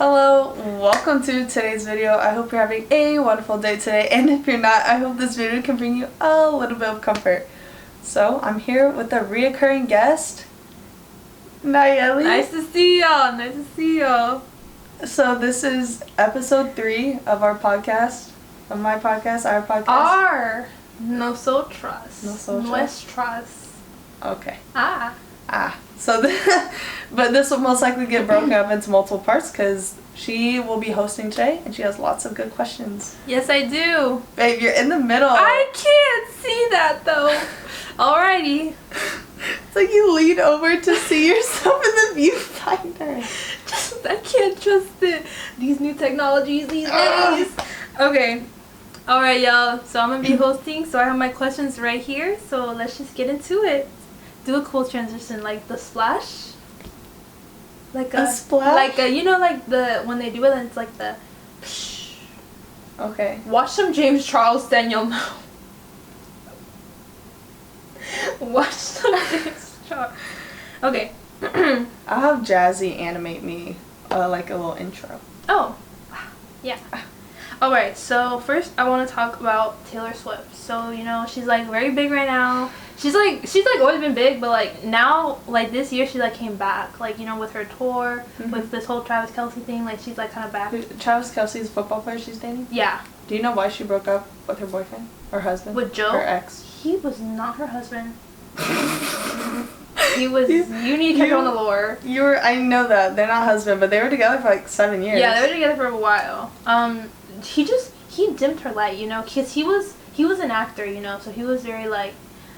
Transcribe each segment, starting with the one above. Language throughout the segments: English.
Hello, welcome to today's video. I hope you're having a wonderful day today, and if you're not, I hope this video can bring you a little bit of comfort. So, I'm here with a reoccurring guest, Nyeli. Nice to see y'all. So, this is episode 3 of our podcast, of my podcast, our podcast. No soul trust. Nuestras. Okay. So, but this will most likely get broken up into multiple parts because she will be hosting today and she has lots of good questions. Yes, I do. Babe, you're in the middle. I can't see that though. Alrighty. It's like you lean over to see yourself in the viewfinder. I can't trust it. These new technologies these days. Okay. Alright, y'all. So I'm going to be hosting. So I have my questions right here. So let's just get into it. Do a cool transition, like the splash. Like a splash? Like a, you know, like the, when they do it, and it's like the psh. Okay. Watch some James Charles, then you'll know. Watch some James Charles. Okay. I'll have Jazzy animate me, like a little intro. Oh. Yeah. Alright, so first I want to talk about Taylor Swift. So, you know, she's like very big right now. She's like always been big, but like now, like this year she like came back, like, you know, with her tour, with this whole Travis Kelce thing, like she's like kind of back. Travis Kelce's football player she's dating? Yeah. Do you know why she broke up with her boyfriend? Or husband? With Joe? Her ex. He was not her husband. He was, you need to catch on the lore. I know that. They're not husband, but they were together for like 7 years. Yeah, they were together for a while. He dimmed her light, you know, because he was an actor, you know, so he was very like,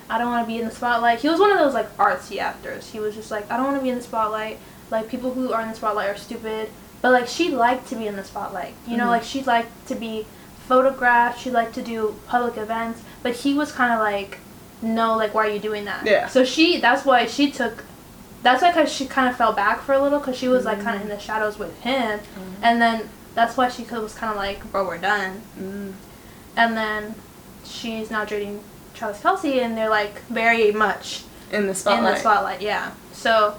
I don't want to be in the spotlight. He was one of those like artsy actors. He was just like, I don't want to be in the spotlight. Like, people who are in the spotlight are stupid. But like, she liked to be in the spotlight, you know, like she liked to be photographed. She liked to do public events. But he was kind of like, no, like, why are you doing that? Yeah. So that's why she kind of fell back for a little, because she was like kind of in the shadows with him. And then that's why she was kind of like, bro, we're done. And then she's now dating Travis Kelce, and they're like very much in the spotlight. Yeah. So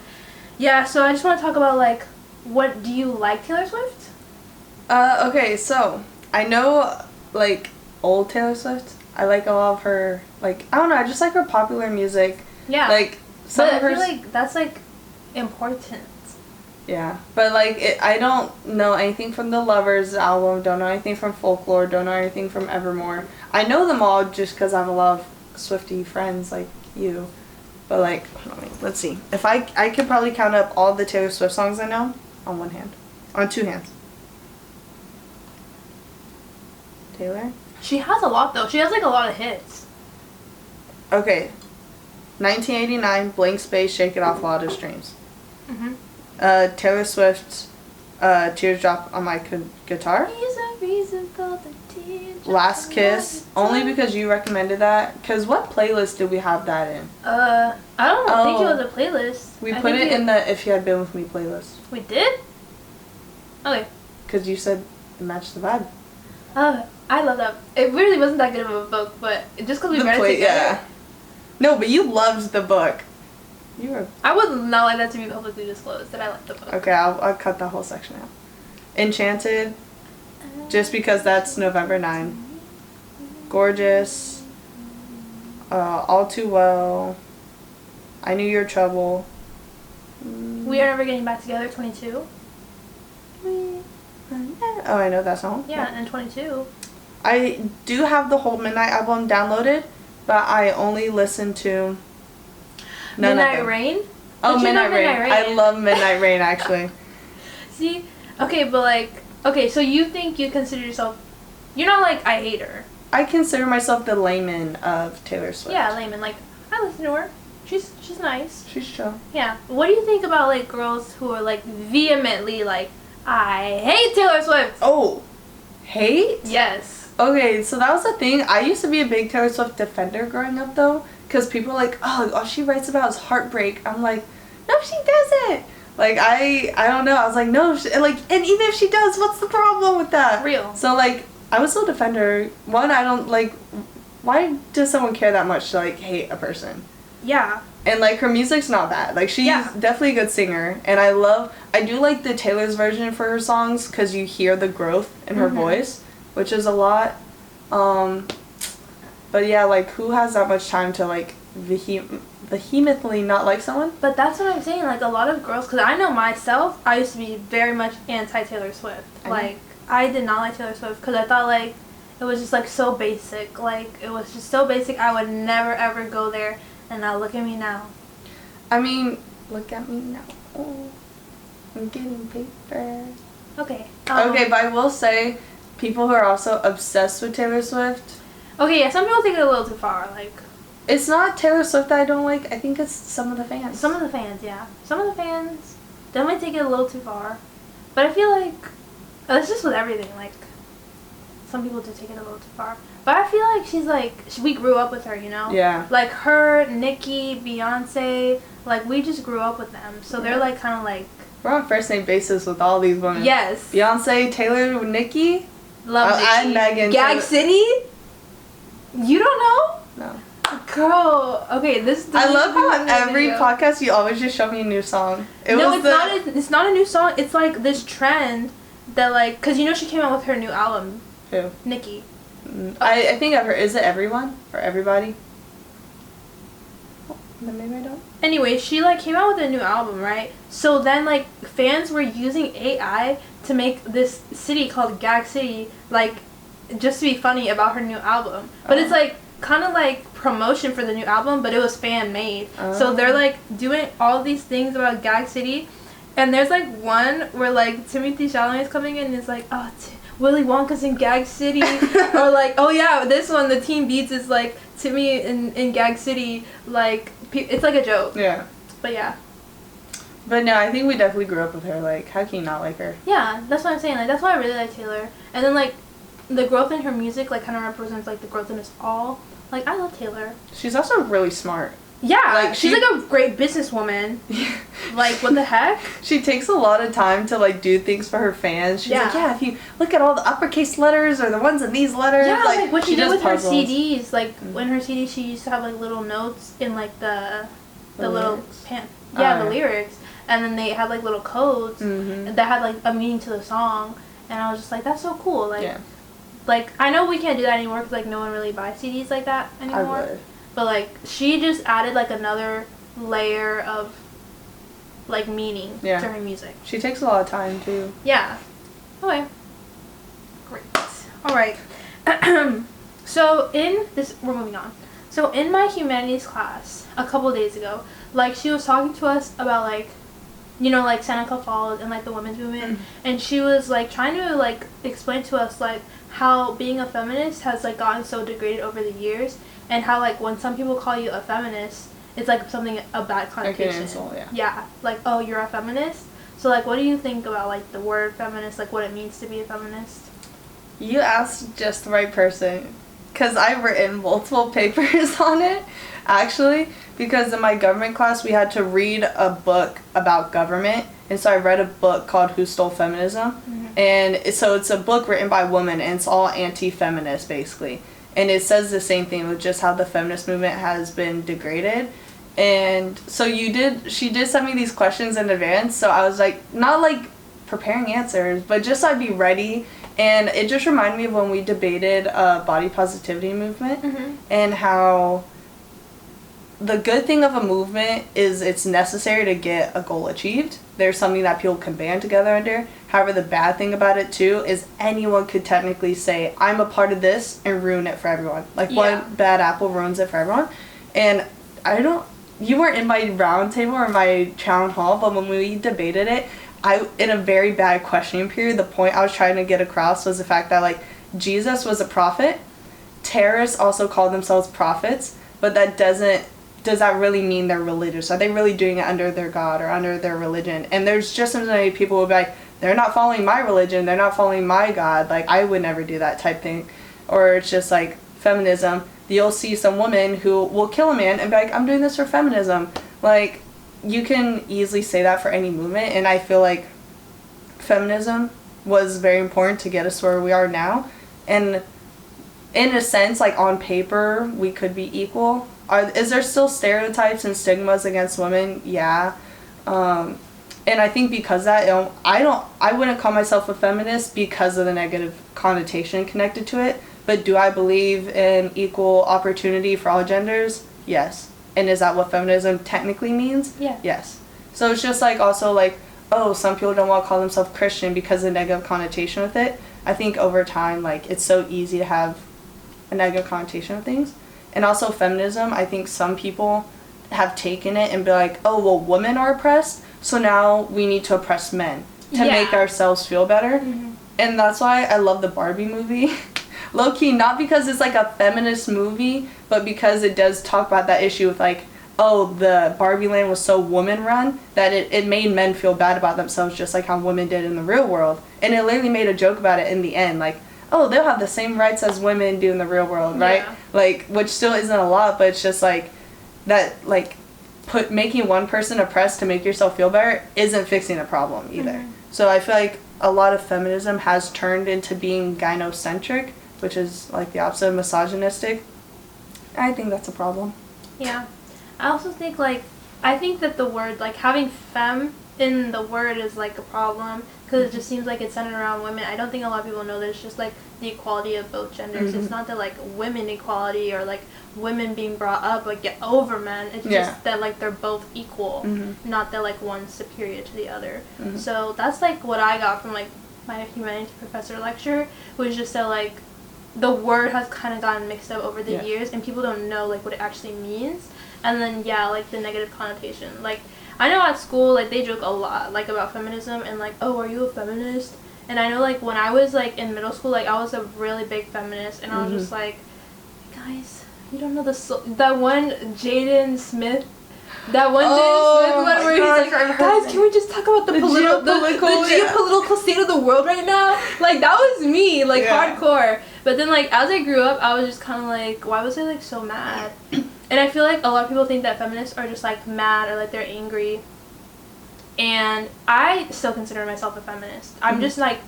I just want to talk about like, what do you like Taylor Swift? Okay, so I know like old Taylor Swift. I like a lot of her, like, I don't know, I just like her popular music. Yeah. Like but I feel like that's like important. Yeah, but like I don't know anything from the Lovers album, don't know anything from Folklore, don't know anything from Evermore. I know them all just because I have a lot of Swiftie friends like you. But like, let's see. If I could probably count up all the Taylor Swift songs I know on one hand. On 2 hands. Taylor? She has a lot though. She has like a lot of hits. Okay. 1989, Blank Space, Shake It Off, Wildest Dreams. Taylor Swift, Teardrop on My Guitar. Last Kiss, only because you recommended that. Because what playlist did we have that in? I don't think it was a playlist. We put it in the If You Had Been With Me playlist. We did? Okay. Because you said it matched the vibe. I love that. It really wasn't that good of a book, but just because we read it together. Yeah. No, but you loved the book. I would not like that to be publicly disclosed that I liked the book. Okay, I'll cut that whole section out. Enchanted, just because that's November 9. Gorgeous, All Too Well, I Knew Your Trouble. We Are Never Getting Back Together, 22. Oh, I know that song. Yeah, and 22. I do have the whole Midnight album downloaded, but I only listen to Midnight Rain? Oh, Midnight Rain. I love Midnight Rain, actually. See? Okay, but like, so you think you consider yourself, you're not like, I hate her. I consider myself the layman of Taylor Swift. Yeah, layman. Like, I listen to her. She's nice. She's chill. Yeah. What do you think about like girls who are like vehemently like, I hate Taylor Swift? Oh, hate? Yes. Okay, so that was the thing. I used to be a big Taylor Swift defender growing up, though, because people are like, oh, all she writes about is heartbreak. I'm like, no, she doesn't. Like, I don't know. I was like, no, and even if she does, what's the problem with that? Real. So, like, I was still a defender. One, I don't, like, why does someone care that much to, like, hate a person? Yeah. And, like, her music's not bad. Like, she's definitely a good singer. And I do like the Taylor's version for her songs because you hear the growth in her voice, which is a lot. But, yeah, like, who has that much time to, like, vehemently not like someone? But that's what I'm saying. Like, a lot of girls, because I know myself, I used to be very much anti-Taylor Swift. Like, I did not like Taylor Swift because I thought, like, it was just, like, so basic. Like, it was just so basic. I would never, ever go there. And now look at me now. I mean, look at me now. Oh, I'm getting paper. Okay. Okay, but I will say, people who are also obsessed with Taylor Swift. Okay, yeah, some people take it a little too far. Like, it's not Taylor Swift that I don't like. I think it's some of the fans. Some of the fans, yeah. Some of the fans definitely take it a little too far. But I feel like it's just with everything. Like, some people do take it a little too far. But I feel like she's like, we grew up with her, you know? Yeah. Like her, Nicki, Beyonce, like we just grew up with them. So they're like kind of like. We're on first name basis with all these women. Yes. Beyonce, Taylor, Nicki. Love Nicki. And Megan. Gag City? You don't know? No. Girl. Okay, this. I love how on every podcast you always just show me a new song. It's not a new song. It's like this trend that like, cause you know she came out with her new album. Who? Nicki. I think I've heard. Is it Everyone or Everybody? Then maybe I don't. Anyway, she like came out with a new album, right? So then like fans were using AI to make this city called Gag City, like just to be funny about her new album. But it's like kind of like promotion for the new album, but it was fan made. So they're like doing all these things about Gag City, and there's like one where like Timothy Chalamet is coming in and it's like, oh. Willy Wonka's in Gag City, or like, oh yeah, this one, the Teen Beats is like Timmy in Gag City, like it's like a joke. Yeah. But yeah. But no, I think we definitely grew up with her. Like, how can you not like her? Yeah, that's what I'm saying. Like, that's why I really like Taylor. And then like, the growth in her music like kind of represents like the growth in us all. Like, I love Taylor. She's also really smart. Yeah, like she's like a great businesswoman. Like, what the heck? She takes a lot of time to like do things for her fans. She's like, yeah, if you look at all the uppercase letters or the ones in these letters. Yeah, like what she did with puzzles. her CDs. Like when her CDs, she used to have like little notes in like the little the lyrics, and then they had like little codes that had like a meaning to the song. And I was just like, that's so cool. Like, like I know we can't do that anymore because like no one really buys CDs like that anymore. I would. But, like, she just added, like, another layer of, like, meaning to her music. She takes a lot of time, too. Yeah. Okay. Great. All right. So, we're moving on. So, in my humanities class, a couple days ago, like, she was talking to us about, like, you know, like, Seneca Falls and, like, the women's movement. And she was, like, trying to, like, explain to us, like, how being a feminist has, like, gotten so degraded over the years. And how, like, when some people call you a feminist, it's, like, something, a bad connotation. Like an insult, yeah. Yeah. Like, oh, you're a feminist? So, like, what do you think about, like, the word feminist, like, what it means to be a feminist? You asked just the right person. Because I've written multiple papers on it, actually. Because in my government class, we had to read a book about government. And so I read a book called Who Stole Feminism? And so it's a book written by women, and it's all anti-feminist, basically. And it says the same thing with just how the feminist movement has been degraded. And so she did send me these questions in advance. So I was like, not like preparing answers, but just so I'd be ready. And it just reminded me of when we debated body positivity movement and how the good thing of a movement is it's necessary to get a goal achieved. There's something that people can band together under. However, the bad thing about it, too, is anyone could technically say, I'm a part of this, and ruin it for everyone. Like, one bad apple ruins it for everyone. And you weren't in my round table or my town hall, but when we debated it, in a very bad questioning period, the point I was trying to get across was the fact that, like, Jesus was a prophet. Terrorists also call themselves prophets, but does that really mean they're religious? Are they really doing it under their God or under their religion? And there's just so many people who will be like, they're not following my religion, they're not following my God, like, I would never do that type thing. Or it's just like feminism. You'll see some woman who will kill a man and be like, I'm doing this for feminism. Like, you can easily say that for any movement, and I feel like feminism was very important to get us where we are now. And in a sense, like, on paper, we could be equal, is there still stereotypes and stigmas against women? Yeah. And I think because that, I wouldn't call myself a feminist because of the negative connotation connected to it. But do I believe in equal opportunity for all genders? Yes. And is that what feminism technically means? Yeah. Yes. So it's just like also like, oh, some people don't want to call themselves Christian because of the negative connotation with it. I think over time, like, it's so easy to have a negative connotation of things. And also feminism, I think some people have taken it and be like, oh, well, women are oppressed, so now we need to oppress men to make ourselves feel better. Mm-hmm. And that's why I love the Barbie movie. Low-key, not because it's like a feminist movie, but because it does talk about that issue with like, oh, the Barbie land was so woman-run that it made men feel bad about themselves just like how women did in the real world. And it literally made a joke about it in the end, like, oh, they'll have the same rights as women do in the real world, right? Yeah. Like, which still isn't a lot, but it's just like, that, like, making one person oppressed to make yourself feel better isn't fixing the problem either. Mm-hmm. So I feel like a lot of feminism has turned into being gynocentric, which is like the opposite of misogynistic. I think that's a problem. Yeah. I also think, like, I think that the word, like, having femme in the word is, like, a problem because it just seems like it's centered around women. I don't think a lot of people know that it's just, like, the equality of both genders. Mm-hmm. It's not that, like, women equality or, like, women being brought up, like, get over men. It's just that, like, they're both equal, not that, like, one's superior to the other. Mm-hmm. So that's, like, what I got from, like, my humanities professor lecture, was just that, like, the word has kind of gotten mixed up over the years and people don't know, like, what it actually means. And then, like, the negative connotation. Like, I know at school, like, they joke a lot, like, about feminism and, like, oh, are you a feminist? And I know, like, when I was, like, in middle school, like, I was a really big feminist. And I was just like, guys, you don't know that one Jaden Smith. That one Jaden Smith one where he's like, guys, can we just talk about the geopolitical state of the world right now? Like, that was me, like, hardcore. But then, like, as I grew up, I was just kind of like, why was I, like, so mad? And I feel like a lot of people think that feminists are just, like, mad or, like, they're angry. And I still consider myself a feminist. I'm just, like,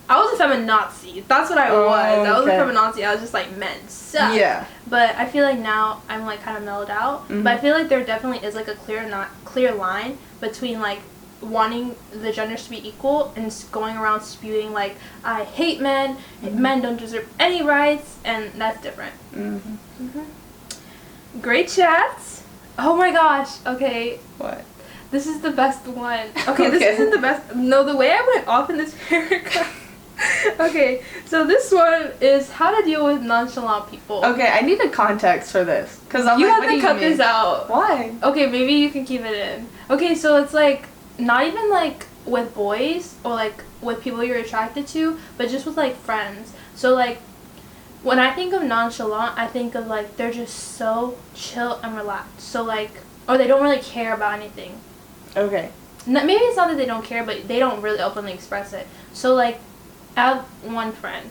I was a feminazi. That's what I was. I was a feminazi. I was just, like, men suck. Yeah. But I feel like now I'm, like, kind of mellowed out. Mm-hmm. But I feel like there definitely is, like, a clear line between, like, wanting the genders to be equal and going around spewing, like, I hate men, men don't deserve any rights, and that's different. Great chats. Oh my gosh. Okay. What? This is the best one. Okay, this isn't the best. No, the way I went off in this paragraph. Okay, so this one is how to deal with nonchalant people. Okay, I need a context for this. Because you have to cut this out. Why? Okay, maybe you can keep it in. Okay, so it's like, not even like with boys or like with people you're attracted to, but just with like friends. So like, when I think of nonchalant, I think of like they're just so chill and relaxed. So like, or they don't really care about anything. Okay. Maybe it's not that they don't care, but they don't really openly express it. So like, I have one friend,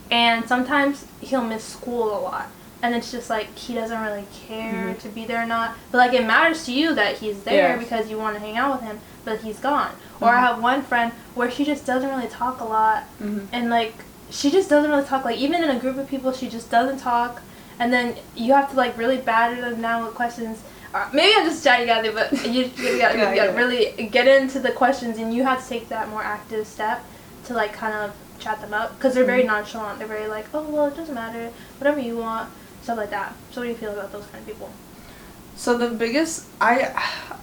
and sometimes he'll miss school a lot. And it's just like, he doesn't really care to be there or not. But like, it matters to you that he's there because you want to hang out with him, but he's gone. Or I have one friend where she just doesn't really talk a lot. And like, she just doesn't really talk. Like, even in a group of people, she just doesn't talk. And then you have to like really batter them down with questions. Maybe I'm just chatting at it, but you gotta really get into the questions, and you have to take that more active step to like kind of chat them up, because they're very nonchalant. They're very like, oh, well, it doesn't matter, whatever you want, stuff like that. So what do you feel about those kind of people? So the biggest, I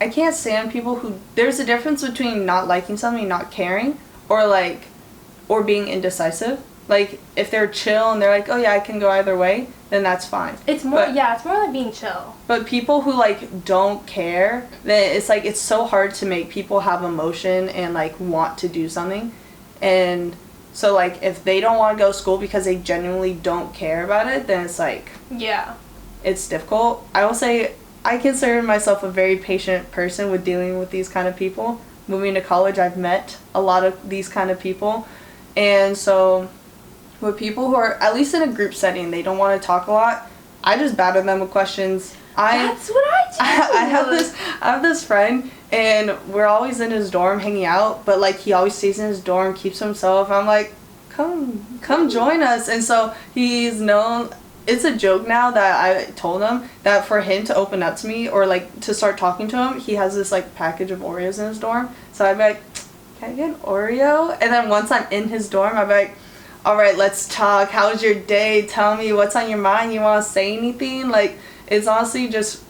can't stand people who, there's a difference between not liking something, not caring, or being indecisive. Like, if they're chill and they're like, oh yeah, I can go either way, then that's fine. It's more, it's more like being chill. But people who like don't care, then it's like, it's so hard to make people have emotion and like want to do something. And so like, if they don't want to go to school because they genuinely don't care about it, then it's like, it's difficult. I will say, I consider myself a very patient person with dealing with these kind of people. Moving to college, I've met a lot of these kind of people. And so with people who are, at least in a group setting, they don't want to talk a lot, I just batter them with questions. That's what I do. I have this friend, and we're always in his dorm hanging out, but like, he always stays in his dorm, keeps to himself. I'm like, come join us. And so he's known, it's a joke now that I told him that for him to open up to me or like to start talking to him, he has this like package of Oreos in his dorm. So I'd be like, can I get an Oreo? And then once I'm in his dorm, I'd be like, all right, let's talk. How's your day? Tell me what's on your mind. You want to say anything? Like, it's honestly just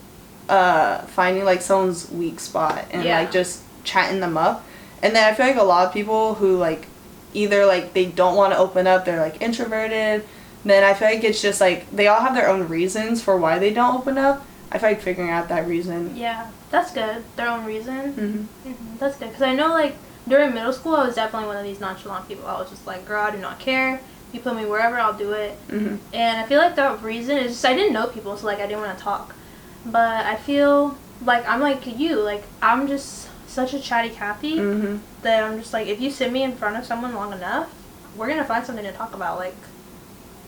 finding like someone's weak spot and like just chatting them up. And then I feel like a lot of people who like either like they don't want to open up, they're like introverted. Then I feel like it's just like they all have their own reasons for why they don't open up. I feel like figuring out that reason. Yeah, that's good. Their own reason. Mm-hmm. That's good. Because I know, like, during middle school, I was definitely one of these nonchalant people. I was just like, girl, I do not care. You put me wherever, I'll do it. Mm-hmm. And I feel like the reason is just I didn't know people, so, like, I didn't want to talk. But I feel like I'm like you. Like, I'm just such a chatty Cathy that I'm just like, if you sit me in front of someone long enough, we're going to find something to talk about. Like,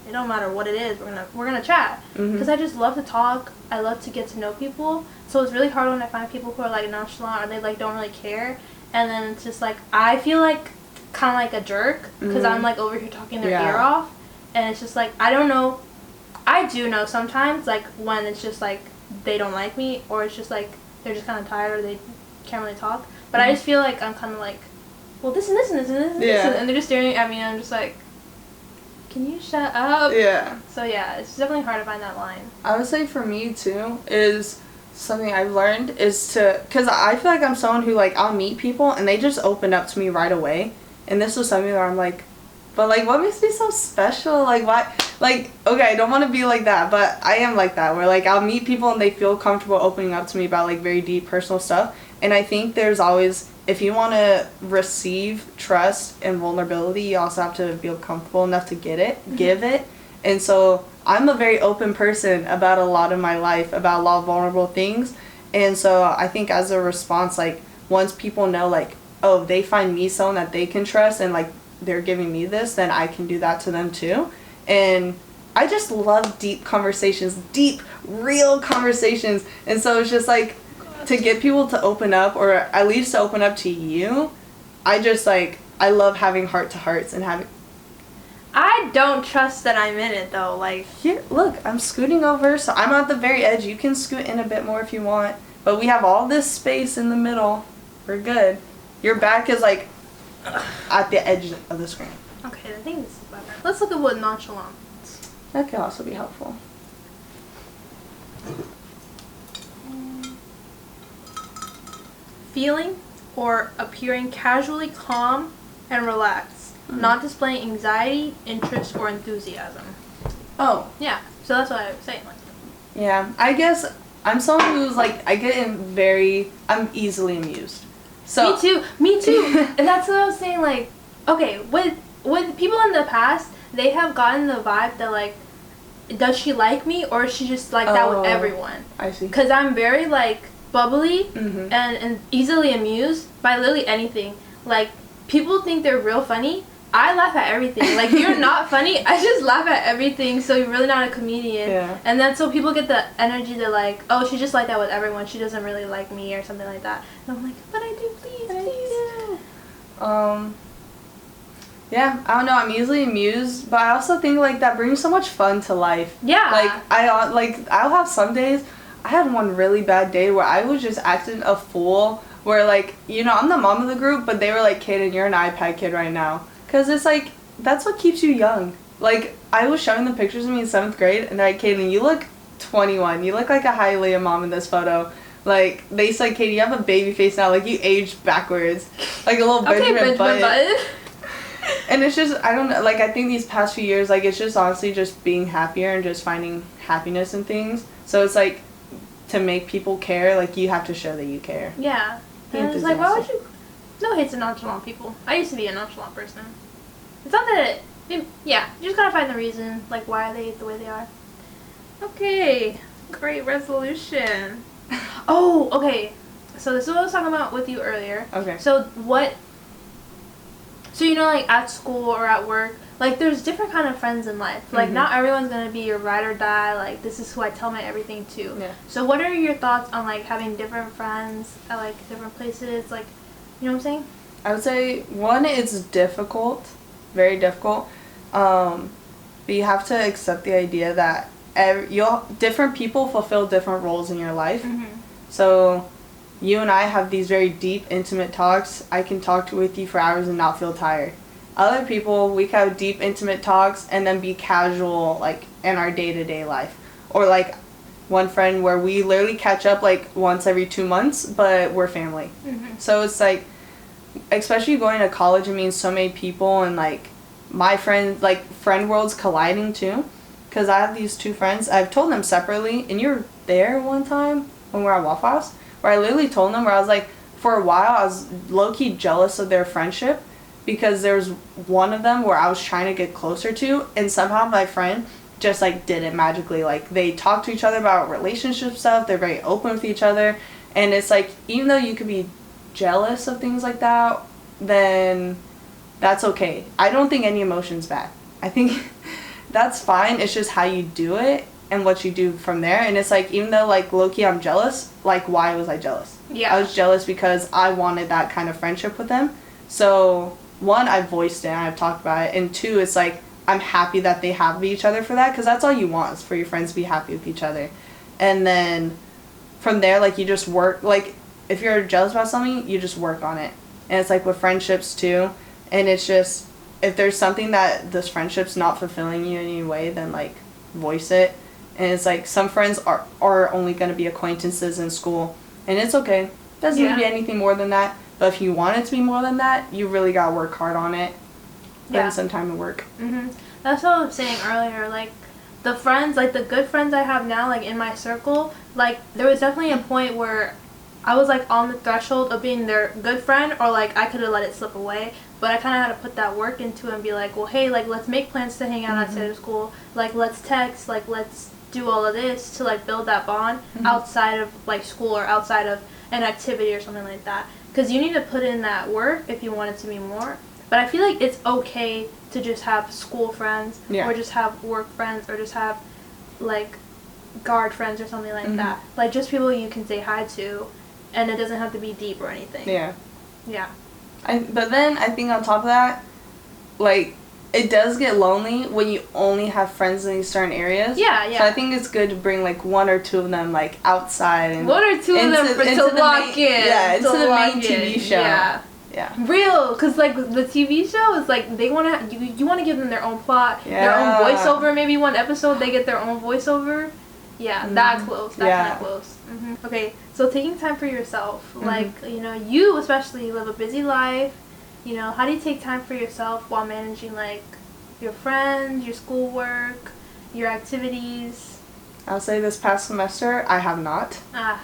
it don't matter what it is, we're gonna chat. Because I just love to talk. I love to get to know people. So it's really hard when I find people who are like nonchalant or they like don't really care. And then it's just like I feel like kind of like a jerk because I'm like over here talking their ear off. And it's just like I don't know. I do know sometimes like when it's just like they don't like me or it's just like they're just kind of tired or they can't really talk. But I just feel like I'm kind of like, well, this and this and this and this and this, and they're just staring at me and I'm just like, can you shut up? Yeah. So yeah, it's definitely hard to find that line. I would say for me too is something I've learned is to, because I feel like I'm someone who like I'll meet people and they just open up to me right away, and this was something where I'm like, but like what makes me so special? Like why? Like okay, I don't want to be like that, but I am like that where like I'll meet people and they feel comfortable opening up to me about like very deep personal stuff, and I think there's always, if you want to receive trust and vulnerability, you also have to feel comfortable enough to get it, give it. And so I'm a very open person about a lot of my life, about a lot of vulnerable things. And so I think as a response, like once people know like, oh, they find me someone that they can trust and like they're giving me this, then I can do that to them too. And I just love deep conversations, deep, real conversations. And so it's just like, to get people to open up, or at least to open up to you, I just like, I love having heart-to-hearts and having... I don't trust that I'm in it though, like... Here, look, I'm scooting over, so I'm at the very edge. You can scoot in a bit more if you want, but we have all this space in the middle. We're good. Your back is like at the edge of the screen. Okay, I think this is better. Let's look at what nonchalant is. That could also be helpful. Feeling or appearing casually calm and relaxed, not displaying anxiety, interest, or enthusiasm. Oh. Yeah, so that's what I was saying. Like. Yeah, I guess I'm someone who's like, I'm easily amused. So Me too. And that's what I was saying, like, okay, with people in the past, they have gotten the vibe that like, does she like me or is she just like that with everyone? I see. Because I'm very like, bubbly and easily amused by literally anything. Like, people think they're real funny. I laugh at everything. Like, you're not funny, I just laugh at everything, so you're really not a comedian. Yeah. And then so people get the energy to like, oh, she's just like that with everyone, she doesn't really like me or something like that. And I'm like, but I do, please. Yeah, I don't know, I'm easily amused, but I also think like that brings so much fun to life. Yeah. Like, I'll have some days. I had one really bad day where I was just acting a fool, where like, you know, I'm the mom of the group, but they were like, Kaden, you're an iPad kid right now. Because it's like, that's what keeps you young. Like, I was showing them pictures of me in 7th grade, and they're like, Kaden, you look 21. You look like a Hialeah mom in this photo. Like, they said, Kaden, you have a baby face now. Like, you aged backwards. Like a little Benjamin Button. And it's just, I don't know, like, I think these past few years, like, it's just honestly just being happier and just finding happiness in things. So it's like, to make people care, like, you have to show that you care. Yeah. And it's like, why would you... No hate to nonchalant people. I used to be a nonchalant person. It's not that yeah, you just gotta find the reason, like, why are they the way they are. Okay. Great resolution. Oh, okay. So this is what I was talking about with you earlier. Okay. So you know, like, at school or at work, like, there's different kind of friends in life. Like, not everyone's gonna be your ride or die, like, this is who I tell my everything to. Yeah. So what are your thoughts on, like, having different friends at, like, different places? Like, you know what I'm saying? I would say, one, it's difficult. Very difficult. but you have to accept the idea that different people fulfill different roles in your life. Mm-hmm. So you and I have these very deep, intimate talks. I can talk with you for hours and not feel tired. Other people, we can have deep, intimate talks and then be casual, like, in our day-to-day life. Or, like, one friend where we literally catch up, like, once every 2 months, but we're family. Mm-hmm. So it's, like, especially going to college, it means so many people, and, like, my friends, like, friend world's colliding, too. Because I have these 2 friends. I've told them separately, and you were there one time when we were at Waffle House, where I literally told them, where I was, like, for a while, I was low-key jealous of their friendship, because there was one of them where I was trying to get closer to, and somehow my friend just, like, did it magically. Like, they talk to each other about relationship stuff, they're very open with each other, and it's, like, even though you could be jealous of things like that, then that's okay. I don't think any emotion's bad. I think that's fine, it's just how you do it, and what you do from there, and it's, like, even though, like, low-key I'm jealous, like, why was I jealous? Yeah. I was jealous because I wanted that kind of friendship with them, so... 1, I voiced it and I've talked about it, and 2, it's like I'm happy that they have each other for that, because that's all you want, is for your friends to be happy with each other. And then from there, like, you just work, like, if you're jealous about something, you just work on it. And it's like with friendships too, and it's just, if there's something that this friendship's not fulfilling you in any way, then, like, voice it. And it's like some friends are only going to be acquaintances in school, and it's okay. Doesn't need to be anything more than that. But if you want it to be more than that, you really got to work hard on it. Spend some time to work. Mm-hmm. That's what I was saying earlier. Like, the friends, like, the good friends I have now, like, in my circle, like, there was definitely a point where I was, like, on the threshold of being their good friend, or, like, I could have let it slip away. But I kind of had to put that work into it and be like, well, hey, like, let's make plans to hang out outside of school. Like, let's text. Like, let's do all of this to, like, build that bond outside of, like, school, or outside of an activity or something like that. Because you need to put in that work if you want it to be more. But I feel like it's okay to just have school friends, or just have work friends, or just have, like, guard friends or something like that. Like, just people you can say hi to, and it doesn't have to be deep or anything. Yeah. Yeah. But then I think on top of that, like, it does get lonely when you only have friends in these certain areas. Yeah, yeah. So I think it's good to bring, like, 1 or 2 of them, like, outside. And 1 or 2 of them to lock in. Yeah, into the main TV show. Yeah. Yeah. Real, because, like, the TV show is, like, they want to, you want to give them their own plot, their own voiceover. Maybe one episode they get their own voiceover. Yeah, that close. That kind of close. Okay, so taking time for yourself. Like, you know, you especially live a busy life. You know, how do you take time for yourself while managing, like, your friends, your schoolwork, your activities? I'll say this past semester, I have not. Ah.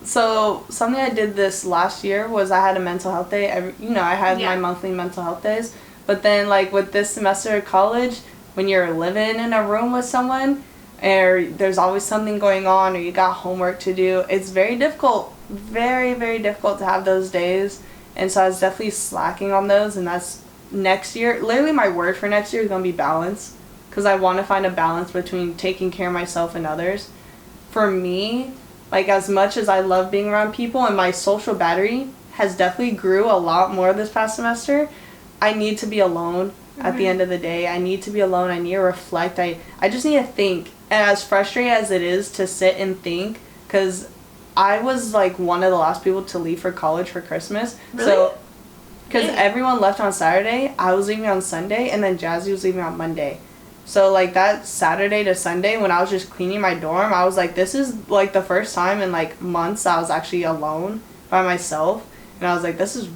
So, something I did this last year was I had a mental health day. I had my monthly mental health days. But then, like, with this semester of college, when you're living in a room with someone, or there's always something going on, or you got homework to do, it's very difficult. Very, very difficult to have those days. And so I was definitely slacking on those, and that's next year. Literally my word for next year is going to be balance, because I want to find a balance between taking care of myself and others. For me, like, as much as I love being around people, and my social battery has definitely grew a lot more this past semester, I need to be alone at the end of the day. I need to be alone. I need to reflect. I just need to think. And as frustrating as it is to sit and think, because I was, like, one of the last people to leave for college for Christmas. Really? So, because everyone left on Saturday, I was leaving on Sunday, and then Jazzy was leaving on Monday. So, like, that Saturday to Sunday, when I was just cleaning my dorm, I was like, this is, like, the first time in, like, months I was actually alone by myself. And I was like, this is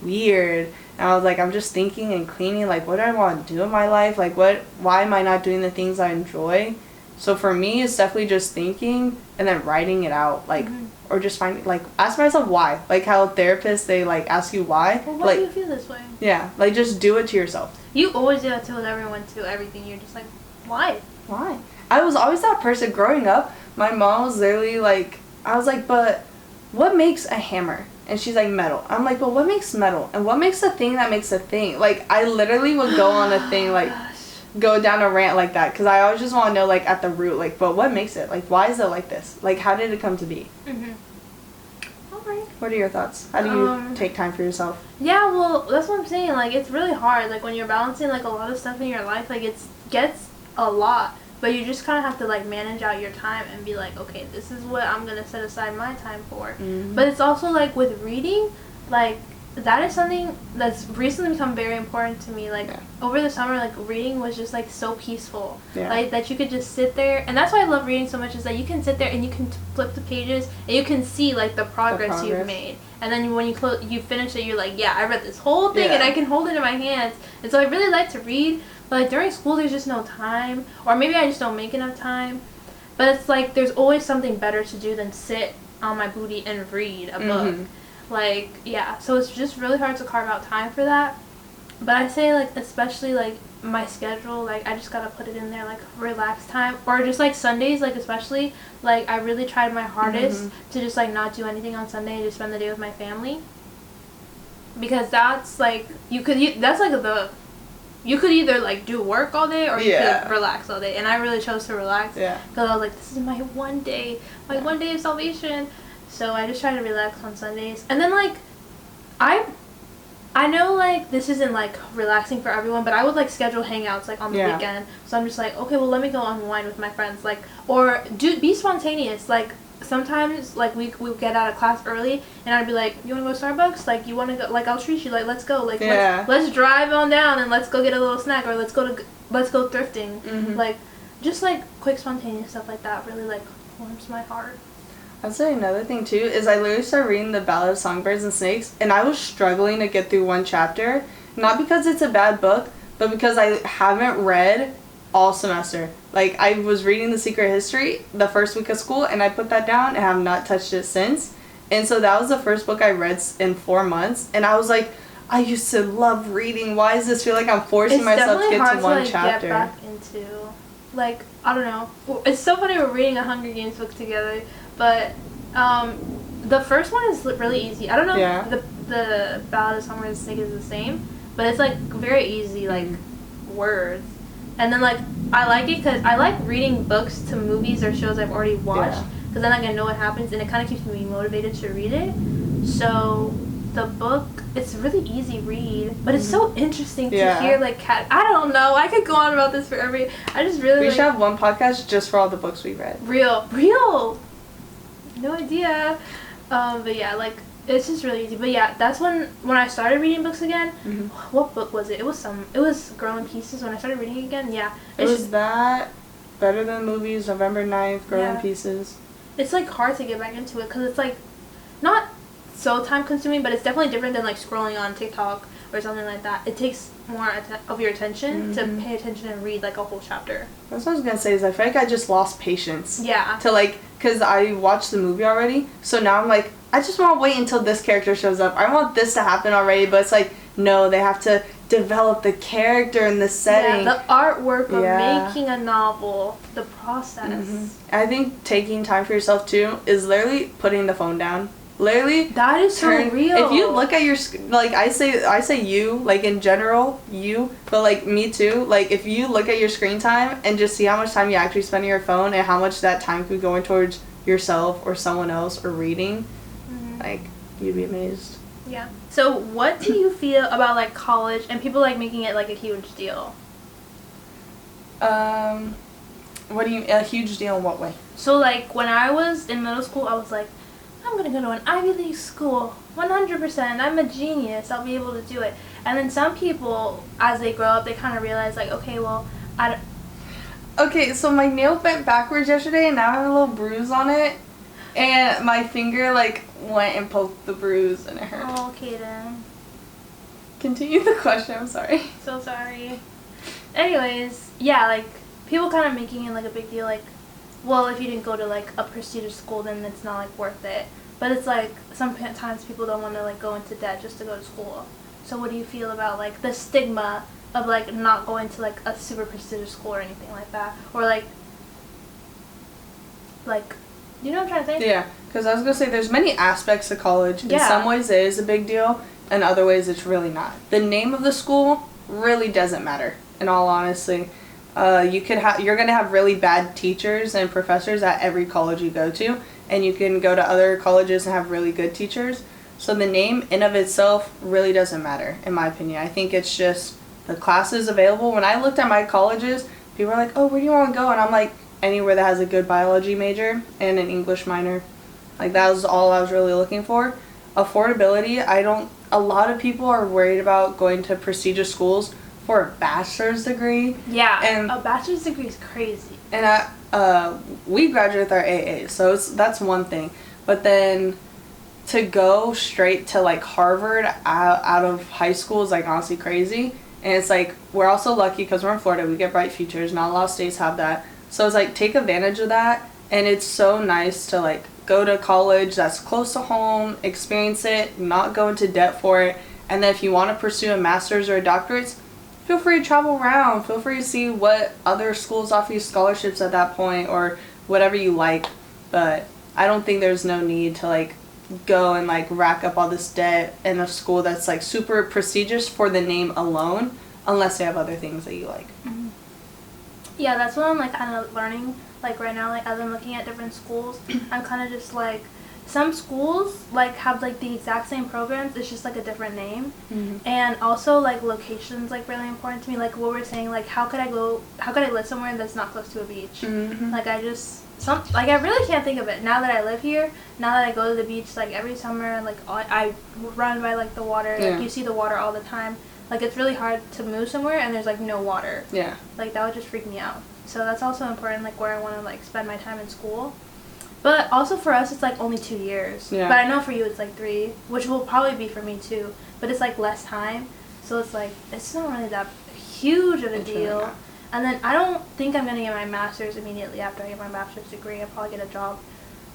weird. And I was like, I'm just thinking and cleaning, like, what do I want to do in my life? Like, why am I not doing the things I enjoy? So for me, it's definitely just thinking and then writing it out, like, or just finding, like, ask myself why. Like how therapists, they, like, ask you why. Well, why like, do you feel this way? Yeah, like, just do it to yourself. You always do that to everyone, to everything. You're just like, why? Why? I was always that person growing up. My mom was literally like, I was like, but what makes a hammer? And she's like, metal. I'm like, well, what makes metal? And what makes a thing that makes a thing? Like, I literally would go on a thing, like, go down a rant like that, because I always just want to know, like, at the root, like, but what makes it? Like, why is it like this? Like, how did it come to be? Alright. What are your thoughts? How do you take time for yourself? Yeah, well, that's what I'm saying. Like, it's really hard. Like, when you're balancing, like, a lot of stuff in your life, like, it gets a lot. But you just kind of have to, like, manage out your time and be like, okay, this is what I'm going to set aside my time for. Mm-hmm. But it's also, like, with reading, like, that is something that's recently become very important to me. Like, over the summer, like, reading was just, like, so peaceful. Yeah. Like, that you could just sit there. And that's why I love reading so much, is that you can sit there and you can flip the pages and you can see, like, the progress you've made. And then when you finish it, you're like, yeah, I read this whole thing and I can hold it in my hands. And so I really like to read. But, like, during school, there's just no time. Or maybe I just don't make enough time. But it's like there's always something better to do than sit on my booty and read a book. Like, yeah. So it's just really hard to carve out time for that. But I say, like, especially, like, my schedule, like, I just gotta put it in there, like, relax time. Or just, like, Sundays, like, especially, like, I really tried my hardest to just, like, not do anything on Sunday and just spend the day with my family. Because that's, like, you could either, like, do work all day or you could relax all day. And I really chose to relax. Yeah. Because I was like, this is my one day of salvation. So I just try to relax on Sundays. And then, like, I know, like, this isn't, like, relaxing for everyone, but I would, like, schedule hangouts, like, on the weekend. So I'm just like, okay, well, let me go unwind with my friends. Like, or be spontaneous. Like, sometimes, like, we get out of class early, and I'd be like, you want to go to Starbucks? Like, you want to go? Like, I'll treat you. Like, let's go. Like, let's drive on down, and let's go get a little snack, or let's go thrifting. Like, just, like, quick spontaneous stuff like that really, like, warms my heart. I'd say another thing, too, is I literally started reading The Ballad of Songbirds and Snakes, and I was struggling to get through one chapter. Not because it's a bad book, but because I haven't read all semester. Like, I was reading The Secret History the first week of school, and I put that down and have not touched it since. And so that was the first book I read in 4 months, and I was like, I used to love reading. Why does this feel like I'm forcing myself to get to one chapter? Get back into, like, I don't know. It's so funny we're reading a Hunger Games book together. But the first one is really easy. I don't know if the Ballad of Songbirds and Snakes is the same, but it's, like, very easy, like, words. And then, like, I like it because I like reading books to movies or shows I've already watched, because then, like, I know what happens, and it kind of keeps me motivated to read it. So the book, it's a really easy read, but it's so interesting to hear, like, I don't know. I could go on about this forever. I just really, we should have one podcast just for all the books we read. Real. No idea. But yeah, like, it's just really easy. But yeah, that's when I started reading books again. What book was it? It was Girl in Pieces when I started reading it again. Yeah. It was that, Better Than Movies, November 9th, Girl in Pieces. It's, like, hard to get back into it because it's, like, not so time consuming, but it's definitely different than, like, scrolling on TikTok or something like that. It takes more of your attention to pay attention and read, like, a whole chapter. That's what I was gonna say, is I feel like I just lost patience. Yeah. To, like, because I watched the movie already, so now I'm like, I just want to wait until this character shows up. I want this to happen already, but it's like, no, they have to develop the character and the setting. Yeah, the artwork of making a novel, the process. I think taking time for yourself, too, is literally putting the phone down. Literally, that is so real. If you look at your, like, I say you, like, in general, you, but, like, me too, like, if you look at your screen time and just see how much time you actually spend on your phone and how much that time could go in towards yourself or someone else or reading, like, you'd be amazed. Yeah. So what do you feel about, like, college and people, like, making it, like, a huge deal? What do you, a huge deal in what way? So, like, when I was in middle school, I was like, I'm going to go to an Ivy League school, 100%, I'm a genius, I'll be able to do it. And then some people, as they grow up, they kind of realize, like, okay, well, Okay, so my nail bent backwards yesterday, and now I have a little bruise on it, and my finger, like, went and poked the bruise, and it hurt. Oh, okay then. Continue the question, I'm sorry. So sorry. Anyways, yeah, like, people kind of making it, like, a big deal, like, well, if you didn't go to, like, a prestigious school, then it's not, like, worth it. But it's, like, sometimes people don't want to, like, go into debt just to go to school. So what do you feel about, like, the stigma of, like, not going to, like, a super prestigious school or anything like that? Or, like, you know what I'm trying to say? Yeah, because I was going to say there's many aspects to college. In some ways it is a big deal, and other ways it's really not. The name of the school really doesn't matter, in all honesty. You're going to have really bad teachers and professors at every college you go to, and you can go to other colleges and have really good teachers. So the name in of itself really doesn't matter, in my opinion. I think it's just the classes available. When I looked at my colleges, people are like, oh, where do you want to go? And I'm like, anywhere that has a good biology major and an English minor. Like, that was all I was really looking for. Affordability, a lot of people are worried about going to prestigious schools for a bachelor's degree. Yeah, and a bachelor's degree is crazy. And we graduate with our AA, so that's one thing. But then to go straight to like Harvard out of high school is like honestly crazy. And it's like, we're also lucky because we're in Florida, we get bright futures. Not a lot of states have that. So it's like, take advantage of that. And it's so nice to like go to college that's close to home, experience it, not go into debt for it. And then if you want to pursue a master's or a doctorate, feel free to travel around. Feel free to see what other schools offer you scholarships at that point or whatever you like. But I don't think there's no need to like go and like rack up all this debt in a school that's like super prestigious for the name alone, unless they have other things that you like. Mm-hmm. Yeah, that's what I'm like kind of learning. Like right now, like as I'm looking at different schools, I'm kind of just like, some schools like have like the exact same programs, it's just like a different name. Mm-hmm. And also like locations like really important to me. Like what we're saying, like how could I live somewhere that's not close to a beach? Mm-hmm. Like I really can't think of it now that I live here. Now that I go to the beach like every summer, like I run by like the water. Yeah. Like you see the water all the time. Like it's really hard to move somewhere and there's like no water. Yeah. Like that would just freak me out. So that's also important, like where I want to like spend my time in school. But also for us, it's like only 2 years. Yeah. But I know for you it's like 3, which will probably be for me too. But it's like less time, so it's like it's not really that huge of a deal. Really. And then I don't think I'm gonna get my master's immediately after I get my bachelor's degree. I'll probably get a job